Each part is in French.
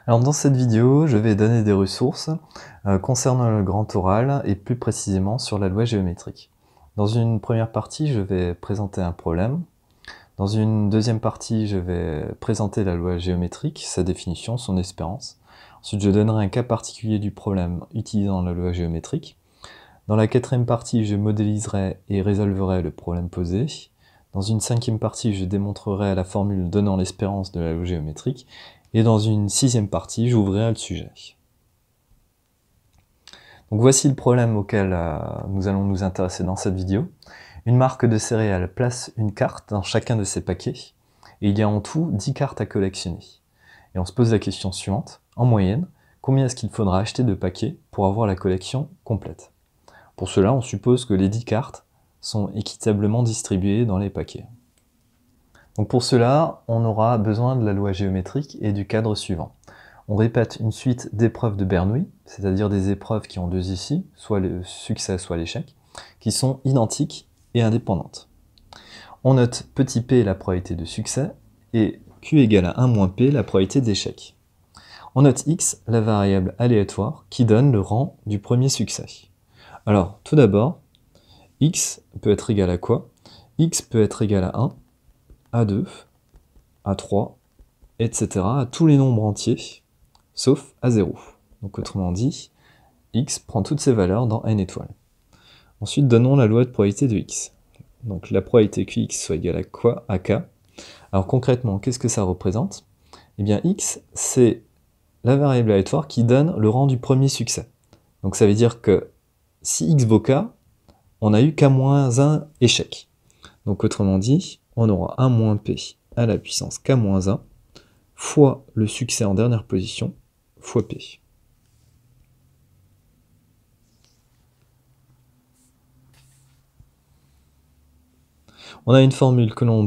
Alors dans cette vidéo, je vais donner des ressources concernant le grand oral et plus précisément sur la loi géométrique. Dans une première partie, je vais présenter un problème. Dans une deuxième partie, je vais présenter la loi géométrique, sa définition, son espérance. Ensuite, je donnerai un cas particulier du problème utilisant la loi géométrique. Dans la quatrième partie, je modéliserai et résolverai le problème posé. Dans une cinquième partie, je démontrerai la formule donnant l'espérance de la loi géométrique. Et dans une sixième partie, j'ouvrirai le sujet. Donc voici le problème auquel nous allons nous intéresser dans cette vidéo. Une marque de céréales place une carte dans chacun de ses paquets, et il y a en tout 10 cartes à collectionner. Et on se pose la question suivante, en moyenne, combien est-ce qu'il faudra acheter de paquets pour avoir la collection complète? Pour cela, on suppose que les 10 cartes sont équitablement distribuées dans les paquets. Donc pour cela, on aura besoin de la loi géométrique et du cadre suivant. On répète une suite d'épreuves de Bernoulli, c'est-à-dire des épreuves qui ont deux issues, soit le succès, soit l'échec, qui sont identiques et indépendantes. On note petit p la probabilité de succès et q égale à 1 moins p la probabilité d'échec. On note x la variable aléatoire qui donne le rang du premier succès. Alors, tout d'abord, x peut être égal à quoi? X peut être égal à 1, à 2, à 3, etc. à tous les nombres entiers, sauf à 0. Donc autrement dit, x prend toutes ses valeurs dans n étoiles. Ensuite, donnons la loi de probabilité de x. Donc la probabilité que x soit égale à quoi? À k. Alors concrètement, qu'est-ce que ça représente? Eh bien x, c'est la variable aléatoire qui donne le rang du premier succès. Donc ça veut dire que si x vaut k, on a eu k-1 échec. Donc autrement dit, on aura 1 moins p à la puissance k-1 fois le succès en dernière position fois p. On a une formule que l'on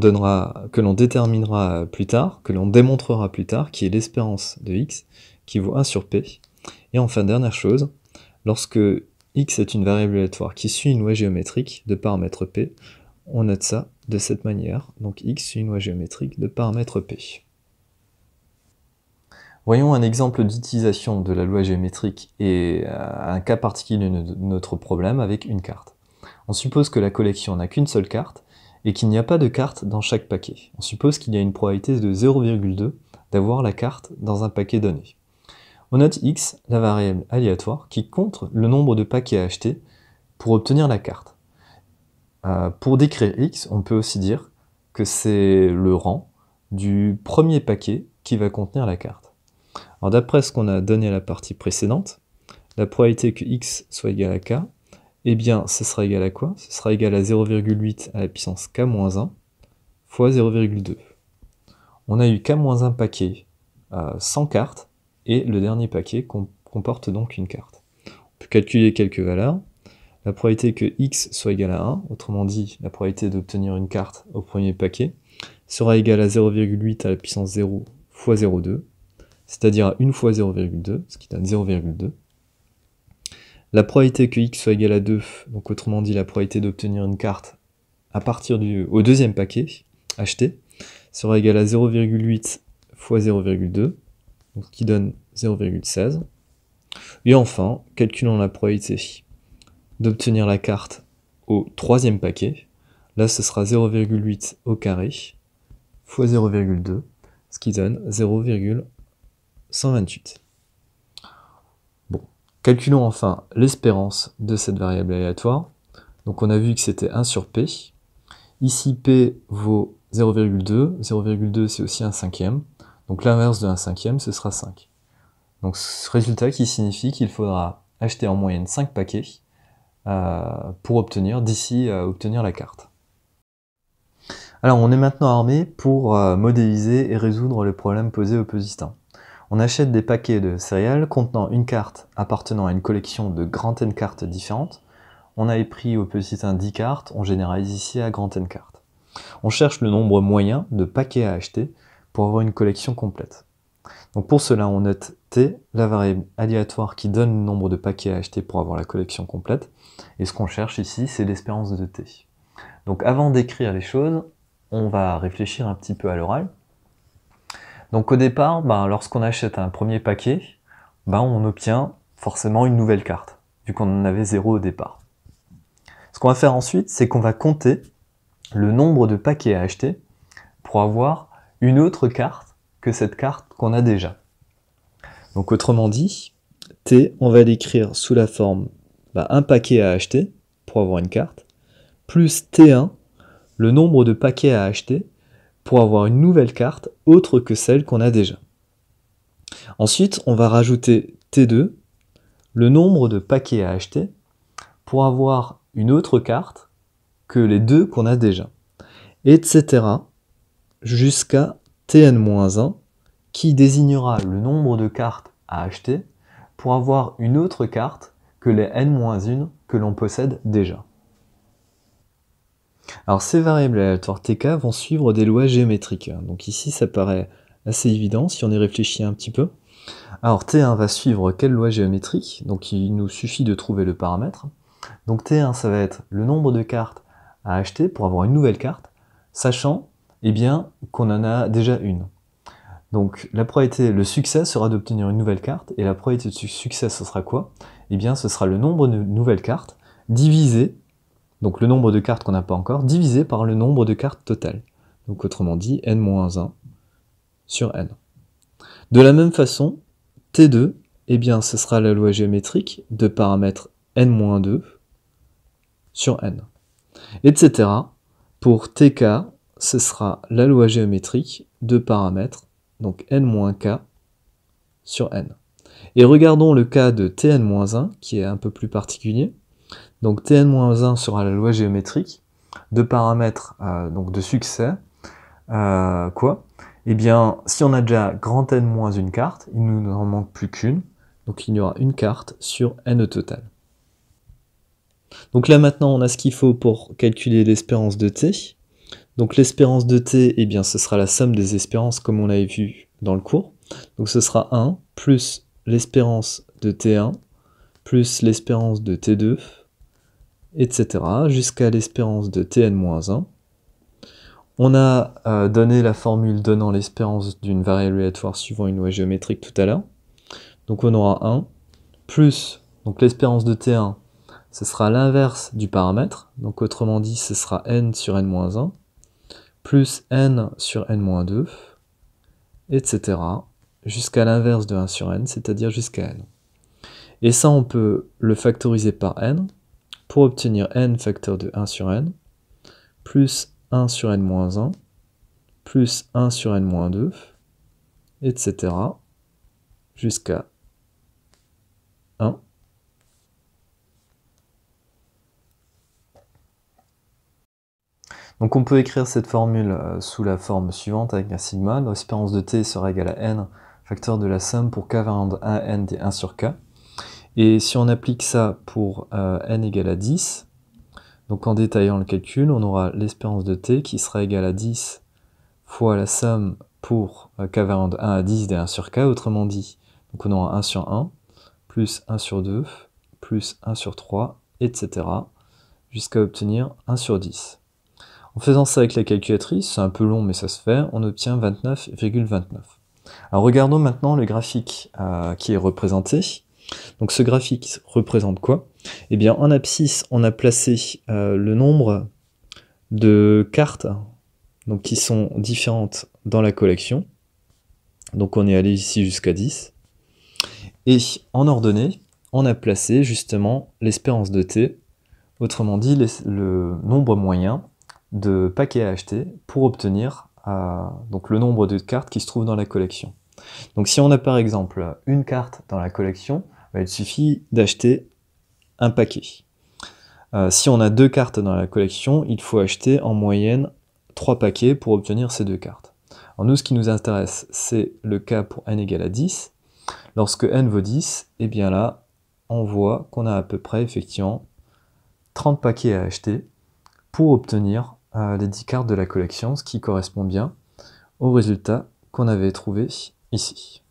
déterminera plus tard, que l'on démontrera plus tard, qui est l'espérance de x, qui vaut 1 sur p. Et enfin, dernière chose, lorsque x est une variable aléatoire qui suit une loi géométrique de paramètre p, on note ça de cette manière. Donc x suit une loi géométrique de paramètre p. Voyons un exemple d'utilisation de la loi géométrique et un cas particulier de notre problème avec une carte. On suppose que la collection n'a qu'une seule carte et qu'il n'y a pas de carte dans chaque paquet. On suppose qu'il y a une probabilité de 0,2 d'avoir la carte dans un paquet donné. On note x, la variable aléatoire, qui compte le nombre de paquets à acheter pour obtenir la carte. Pour décrire x, on peut aussi dire que c'est le rang du premier paquet qui va contenir la carte. Alors d'après ce qu'on a donné à la partie précédente, la probabilité que x soit égal à k, eh bien, ce sera égal à quoi? Ce sera égal à 0,8 à la puissance k-1 fois 0,2. On a eu k-1 paquet sans carte, et le dernier paquet comporte donc une carte. On peut calculer quelques valeurs. La probabilité que x soit égal à 1, autrement dit, la probabilité d'obtenir une carte au premier paquet, sera égale à 0,8 à la puissance 0 fois 0,2, c'est-à-dire à 1 fois 0,2, ce qui donne 0,2. La probabilité que x soit égal à 2, donc autrement dit la probabilité d'obtenir une carte à partir au deuxième paquet acheté, sera égale à 0,8 fois 0,2, ce qui donne 0,16. Et enfin, calculons la probabilité d'obtenir la carte au troisième paquet. Là, ce sera 0,8 au carré fois 0,2, ce qui donne 0,128. Bon, calculons enfin l'espérance de cette variable aléatoire. Donc on a vu que c'était 1 sur p. Ici, p vaut 0,2. 0,2, c'est aussi un cinquième. Donc l'inverse de 1 cinquième, ce sera 5. Donc ce résultat qui signifie qu'il faudra acheter en moyenne 5 paquets pour obtenir la carte. Alors on est maintenant armé pour modéliser et résoudre le problème posé au posistant. On achète des paquets de céréales contenant une carte appartenant à une collection de grand N cartes différentes. On a pris au posistant 10 cartes, on généralise ici à grand N cartes. On cherche le nombre moyen de paquets à acheter pour avoir une collection complète. Donc pour cela, on note t, la variable aléatoire qui donne le nombre de paquets à acheter pour avoir la collection complète. Et ce qu'on cherche ici, c'est l'espérance de t. Donc avant d'écrire les choses, on va réfléchir un petit peu à l'oral. Donc au départ, lorsqu'on achète un premier paquet, on obtient forcément une nouvelle carte, vu qu'on en avait 0 au départ. Ce qu'on va faire ensuite, c'est qu'on va compter le nombre de paquets à acheter pour avoir une autre carte que cette carte qu'on a déjà. Donc autrement dit, T, on va l'écrire sous la forme un paquet à acheter pour avoir une carte, plus T1, le nombre de paquets à acheter pour avoir une nouvelle carte autre que celle qu'on a déjà. Ensuite, on va rajouter T2, le nombre de paquets à acheter pour avoir une autre carte que les deux qu'on a déjà, etc. jusqu'à Tn-1 qui désignera le nombre de cartes à acheter pour avoir une autre carte que les n-1 que l'on possède déjà. Alors ces variables aléatoires tk vont suivre des lois géométriques. Donc ici ça paraît assez évident si on y réfléchit un petit peu. Alors T1 va suivre quelle loi géométrique? Donc il nous suffit de trouver le paramètre. Donc T1 ça va être le nombre de cartes à acheter pour avoir une nouvelle carte, sachant qu'on en a déjà une. Donc la probabilité, le succès sera d'obtenir une nouvelle carte, et la probabilité de succès ce sera quoi? Ce sera le nombre de nouvelles cartes divisé, donc le nombre de cartes qu'on n'a pas encore, divisé par le nombre de cartes totales. Donc autrement dit, n-1 sur n. De la même façon, T2, ce sera la loi géométrique de paramètre n-2 sur n. Etc. Pour Tk, ce sera la loi géométrique de paramètre, donc n-k sur n. Et regardons le cas de Tn-1, qui est un peu plus particulier. Donc Tn-1 sera la loi géométrique de paramètre, donc de succès, si on a déjà grand N moins une carte, il ne nous en manque plus qu'une, donc il y aura une carte sur n au total. Donc là maintenant on a ce qu'il faut pour calculer l'espérance de t. Donc l'espérance de t, ce sera la somme des espérances comme on l'avait vu dans le cours. Donc ce sera 1 plus l'espérance de t1 plus l'espérance de t2, etc. jusqu'à l'espérance de tn-1. On a donné la formule donnant l'espérance d'une variable aléatoire suivant une loi géométrique tout à l'heure. Donc on aura 1 plus l'espérance de t1, ce sera l'inverse du paramètre, donc autrement dit ce sera n sur n-1, plus n sur n-2, etc. jusqu'à l'inverse de 1 sur n, c'est-à-dire jusqu'à n. Et ça on peut le factoriser par n, pour obtenir n facteur de 1 sur n, plus 1 sur n-1, plus 1 sur n-2, etc. jusqu'à 1. Donc on peut écrire cette formule sous la forme suivante avec un sigma. L'espérance de t sera égale à n, facteur de la somme pour k variant de 1 à n des 1 sur k. Et si on applique ça pour n égale à 10, donc en détaillant le calcul, on aura l'espérance de t qui sera égale à 10 fois la somme pour k variant de 1 à 10 des 1 sur k, autrement dit, donc on aura 1 sur 1, plus 1 sur 2, plus 1 sur 3, etc. jusqu'à obtenir 1 sur 10. En faisant ça avec la calculatrice, c'est un peu long mais ça se fait, on obtient 29,29. Alors regardons maintenant le graphique qui est représenté. Donc ce graphique représente quoi? En abscisse, on a placé le nombre de cartes qui sont différentes dans la collection. Donc on est allé ici jusqu'à 10. Et en ordonnée, on a placé justement l'espérance de t, autrement dit le nombre moyen de paquets à acheter pour obtenir le nombre de cartes qui se trouvent dans la collection. Donc si on a par exemple une carte dans la collection, il suffit d'acheter un paquet. Si on a 2 cartes dans la collection, il faut acheter en moyenne 3 paquets pour obtenir ces 2 cartes. Alors nous, ce qui nous intéresse, c'est le cas pour n égale à 10. Lorsque n vaut 10, là, on voit qu'on a à peu près effectivement 30 paquets à acheter pour obtenir les 10 cartes de la collection, ce qui correspond bien au résultat qu'on avait trouvé ici.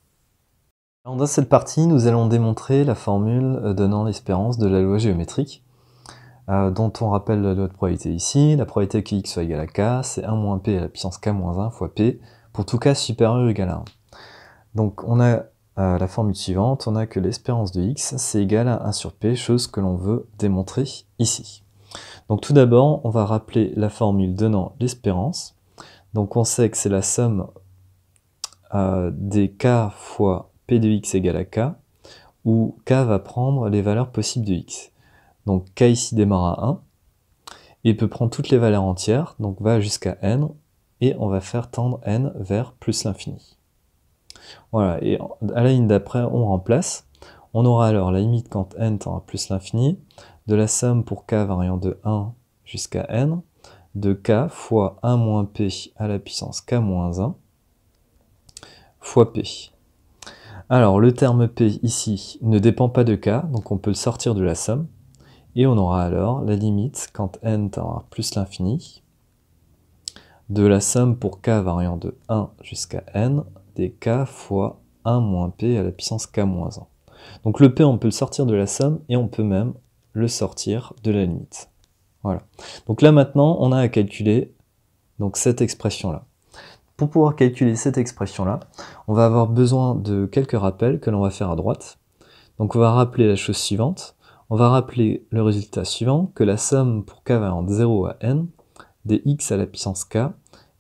Alors dans cette partie, nous allons démontrer la formule donnant l'espérance de la loi géométrique, dont on rappelle la loi de probabilité ici. La probabilité que x soit égal à k, c'est 1 moins p à la puissance k moins 1 fois p, pour tout k supérieur ou égal à 1. Donc on a la formule suivante, on a que l'espérance de x, c'est égal à 1 sur p, chose que l'on veut démontrer ici. Donc tout d'abord, on va rappeler la formule donnant l'espérance. Donc on sait que c'est la somme des k fois p de x égale à k, où k va prendre les valeurs possibles de x. Donc k ici démarre à 1, et peut prendre toutes les valeurs entières, donc va jusqu'à n, et on va faire tendre n vers plus l'infini. Voilà, et à la ligne d'après, on remplace. On aura alors la limite quand n tend à plus l'infini, de la somme pour k variant de 1 jusqu'à n, de k fois 1 moins p à la puissance k moins 1, fois p. Alors, le terme p ici ne dépend pas de k, donc on peut le sortir de la somme, et on aura alors la limite quand n tend à plus l'infini, de la somme pour k variant de 1 jusqu'à n, des k fois 1 moins p à la puissance k moins 1. Donc le p, on peut le sortir de la somme, et on peut même le sortir de la limite. Voilà. Donc là maintenant, on a à calculer donc, cette expression-là. Pour pouvoir calculer cette expression-là, on va avoir besoin de quelques rappels que l'on va faire à droite. Donc on va rappeler la chose suivante. On va rappeler le résultat suivant, que la somme pour k valant de 0 à n, des x à la puissance k,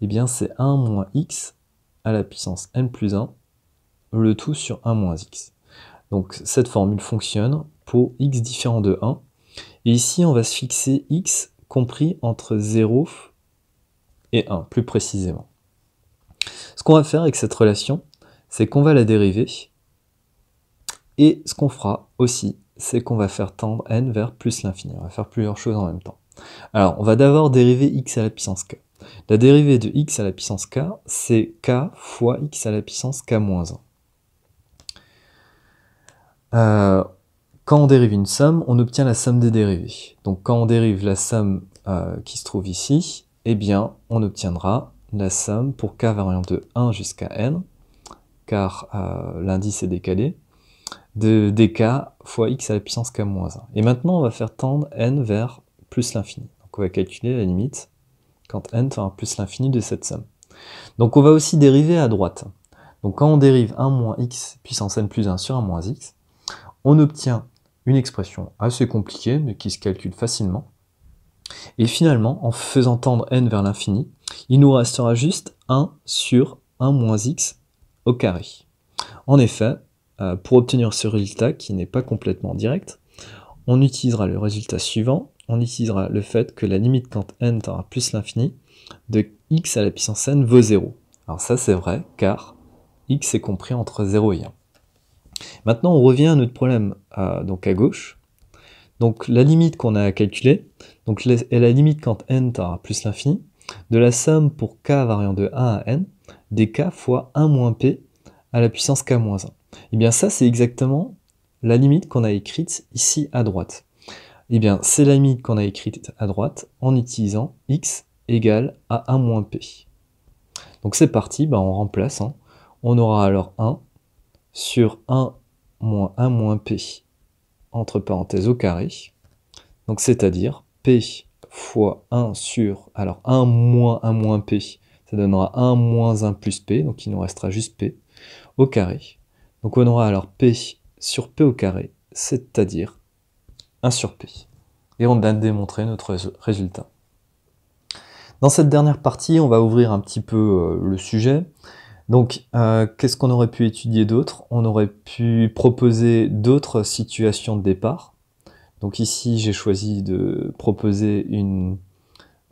eh bien c'est 1 moins x à la puissance n plus 1, le tout sur 1 moins x. Donc cette formule fonctionne pour x différent de 1. Et ici, on va se fixer x compris entre 0 et 1, plus précisément. Ce qu'on va faire avec cette relation, c'est qu'on va la dériver. Et ce qu'on fera aussi, c'est qu'on va faire tendre n vers plus l'infini. On va faire plusieurs choses en même temps. Alors, on va d'abord dériver x à la puissance k. La dérivée de x à la puissance k, c'est k fois x à la puissance k moins 1. Quand on dérive une somme, on obtient la somme des dérivées. Donc quand on dérive la somme qui se trouve ici, eh bien, on obtiendra la somme pour k variant de 1 jusqu'à n, car l'indice est décalé, de dk fois x à la puissance k moins 1. Et maintenant, on va faire tendre n vers plus l'infini. Donc on va calculer la limite quand n tend à plus l'infini de cette somme. Donc on va aussi dériver à droite. Donc quand on dérive 1 moins x puissance n plus 1 sur 1 moins x, on obtient une expression assez compliquée, mais qui se calcule facilement. Et finalement, en faisant tendre n vers l'infini, il nous restera juste 1 sur 1 moins x au carré. En effet, pour obtenir ce résultat, qui n'est pas complètement direct, on utilisera le résultat suivant. On utilisera le fait que la limite quand n tend à plus l'infini, de x à la puissance n vaut 0. Alors ça c'est vrai, car x est compris entre 0 et 1. Maintenant, on revient à notre problème donc à gauche. Donc la limite qu'on a à calculer donc, est la limite quand n tend à plus l'infini de la somme pour k variant de 1 à n des k fois 1 moins p à la puissance k moins 1. Et bien ça, c'est exactement la limite qu'on a écrite ici à droite. Et bien c'est la limite qu'on a écrite à droite en utilisant x égale à 1 moins p. Donc c'est parti, on remplace. On aura alors 1 sur 1 moins p entre parenthèses au carré, donc c'est-à-dire p fois 1 sur, alors 1 moins p, ça donnera 1 moins 1 plus p, donc il nous restera juste p, au carré. Donc on aura alors p sur p au carré, c'est-à-dire 1 sur p. Et on a démontré notre résultat. Dans cette dernière partie, on va ouvrir un petit peu le sujet. Donc, qu'est-ce qu'on aurait pu étudier d'autre? On aurait pu proposer d'autres situations de départ. Donc ici, j'ai choisi de proposer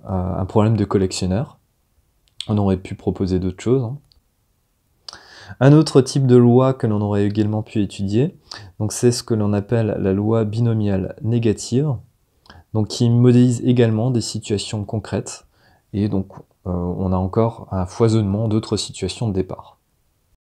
un problème de collectionneur. On aurait pu proposer d'autres choses. Un autre type de loi que l'on aurait également pu étudier, donc c'est ce que l'on appelle la loi binomiale négative, donc qui modélise également des situations concrètes. Et donc, on a encore un foisonnement d'autres situations de départ.